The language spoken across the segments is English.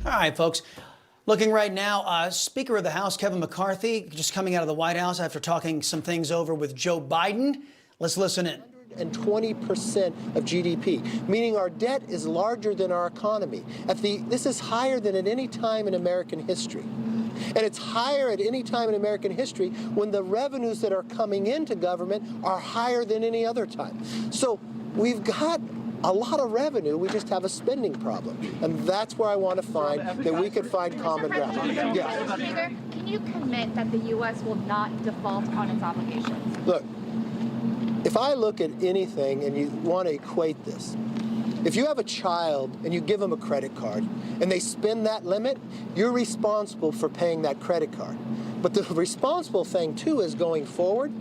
All right, folks. Looking right now, Speaker of the House Kevin McCarthy just coming out of the White House after talking some things over with Joe Biden. Let's listen in. And 20% of GDP, meaning our debt is larger than our economy. This is higher than at any time in American history. And it's higher at any time in American history when the revenues that are coming into government are higher than any other time. So we've got a lot of revenue, we just have a spending problem. And that's where I want to find that we could find common ground. Yes. Speaker, can you commit that the U.S. will not default on its obligations? Look, if I look at anything and you want to equate this, if you have a child and you give them a credit card and they spend that limit, you're responsible for paying that credit card. But the responsible thing, too, is going forward,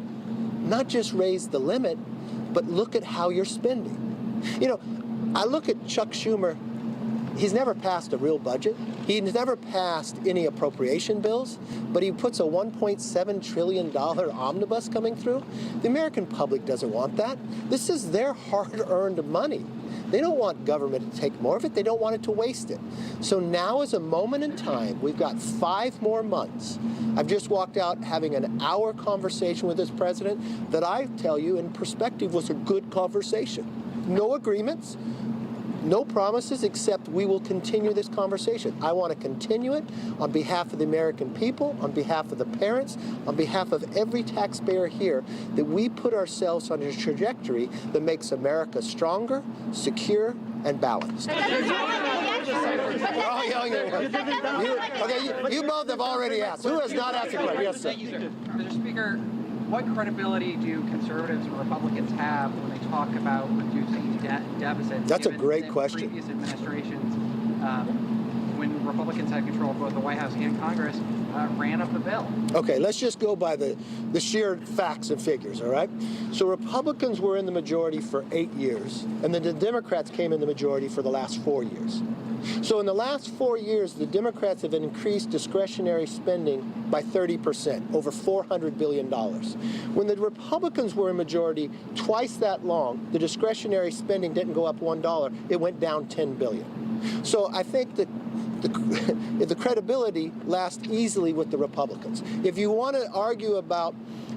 not just raise the limit, but look at how you're spending. You know, I look at Chuck Schumer. He's never passed a real budget. He's never passed any appropriation bills, but he puts a $1.7 trillion omnibus coming through. The American public doesn't want that. This is their hard-earned money. They don't want government to take more of it. They don't want it to waste it. So now is a moment in time. We've got 5 more months. I've just walked out having an hour conversation with this president that I tell you in perspective was a good conversation. No agreements. No promises, except we will continue this conversation. I want to continue it on behalf of the American people, on behalf of the parents, on behalf of every taxpayer here, that we put ourselves on a trajectory that makes America stronger, secure, and balanced. You both have already asked. Who has not asked a question? Yes, sir. Mr. Speaker, what credibility do conservatives and Republicans have when they talk about reducing deficits? That's a great question. Previous administrations, when Republicans had control of both the White House and Congress, ran up the bill. Okay, let's just go by the sheer facts and figures, all right? So Republicans were in the majority for 8 years, and then the Democrats came in the majority for the last 4 years. So in the last 4 years, the Democrats have increased discretionary spending by 30%, over $400 billion. When the Republicans were in majority twice that long, the discretionary spending didn't go up $1, it went down $10 billion. So I think that the credibility lasts easily with the Republicans. If you want to argue about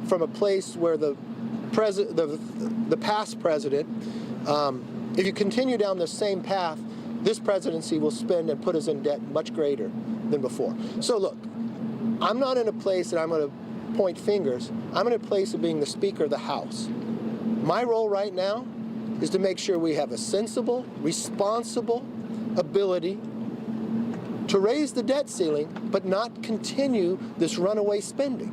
from a place where the past president, if you continue down the same path, this presidency will spend and put us in debt much greater than before. So look, I'm not in a place that I'm going to point fingers. I'm in a place of being the Speaker of the House. My role right now is to make sure we have a sensible, responsible ability to raise the debt ceiling, but not continue this runaway spending.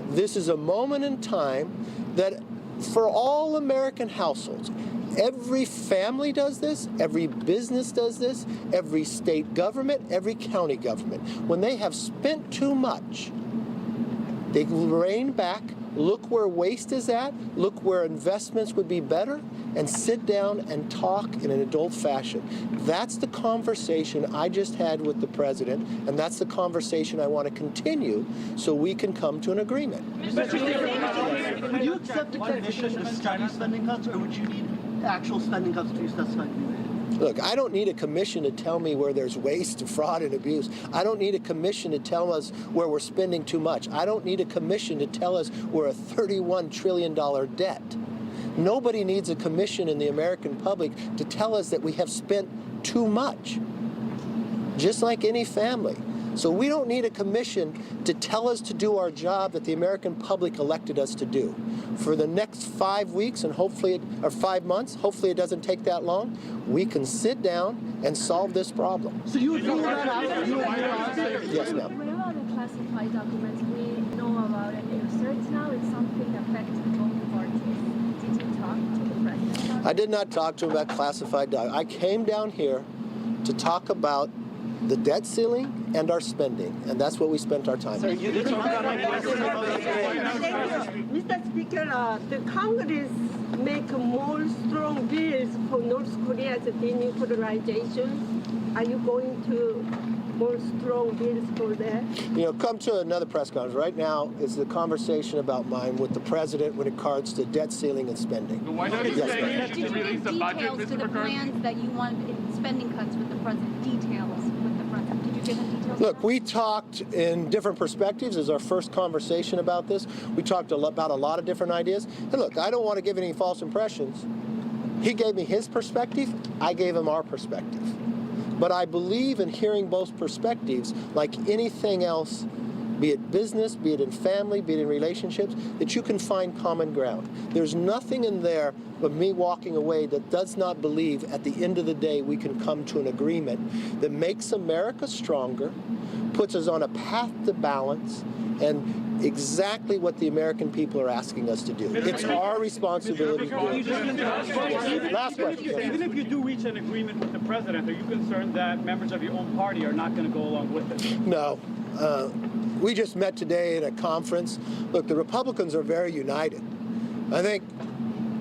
This is a moment in time that for all American households, every family does this, every business does this, every state government, every county government. When they have spent too much, they rein back, look where waste is at, look where investments would be better, and sit down and talk in an adult fashion. That's the conversation I just had with the president, and that's the conversation I want to continue so we can come to an agreement. Would you accept the commission to study spending cuts, or would you need actual spending cuts to justify doing that? Look, I don't need a commission to tell me where there's waste, fraud, and abuse. I don't need a commission to tell us where we're spending too much. I don't need a commission to tell us we're a $31 trillion debt. Nobody needs a commission in the American public to tell us that we have spent too much, just like any family. So we don't need a commission to tell us to do our job that the American public elected us to do. For the next 5 weeks and hopefully, or 5 months, hopefully it doesn't take that long, we can sit down and solve this problem. So you would rule that out? Yes, ma'am. What about the classified documents? We know about it. So it's now it's something that affects both parties. Did you talk to the president? I did not talk to him about classified documents. I came down here to talk about the debt ceiling and our spending, and that's what we spent our time on. Mr. Speaker, the Congress make more strong bills for North Korea's denuclearization. Are you going to more strong bills for that? You know, come to another press conference. Right now is the conversation about mine with the president when it comes to debt ceiling and spending. Why not Did you give details to the plans that you want in spending cuts with the president? Details with the president? Did you Look, we talked in different perspectives as our first conversation about this. We talked about a lot of different ideas. And look, I don't want to give any false impressions. He gave me his perspective. I gave him our perspective. But I believe in hearing both perspectives like anything else, be it business, be it in family, be it in relationships, that you can find common ground. There's nothing in there but me walking away that does not believe at the end of the day we can come to an agreement that makes America stronger, puts us on a path to balance, and exactly what the American people are asking us to do. It's our responsibility to do it. Last question. Even if you do reach an agreement with the president, are you concerned that members of your own party are not going to go along with it? No. We just met today at a conference. Look, the Republicans are very united. I think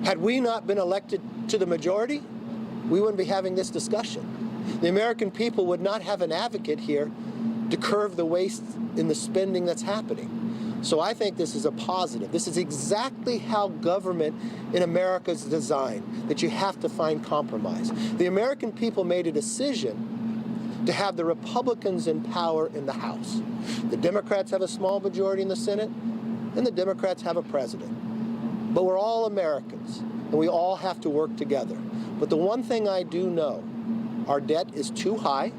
had we not been elected to the majority, we wouldn't be having this discussion. The American people would not have an advocate here to curb the waste in the spending that's happening. So I think this is a positive. This is exactly how government in America is designed, that you have to find compromise. The American people made a decision to have the Republicans in power in the House. The Democrats have a small majority in the Senate, and the Democrats have a president. But we're all Americans, and we all have to work together. But the one thing I do know, our debt is too high,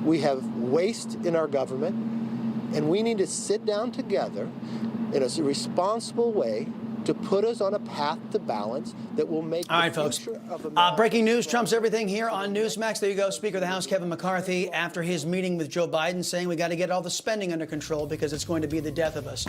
we have waste in our government, and we need to sit down together in a responsible way to put us on a path to balance that will make All right, the folks. future of America. Breaking news trumps everything here on Newsmax. There you go. Speaker of the House Kevin McCarthy, after his meeting with Joe Biden, saying we got to get all the spending under control because it's going to be the death of us.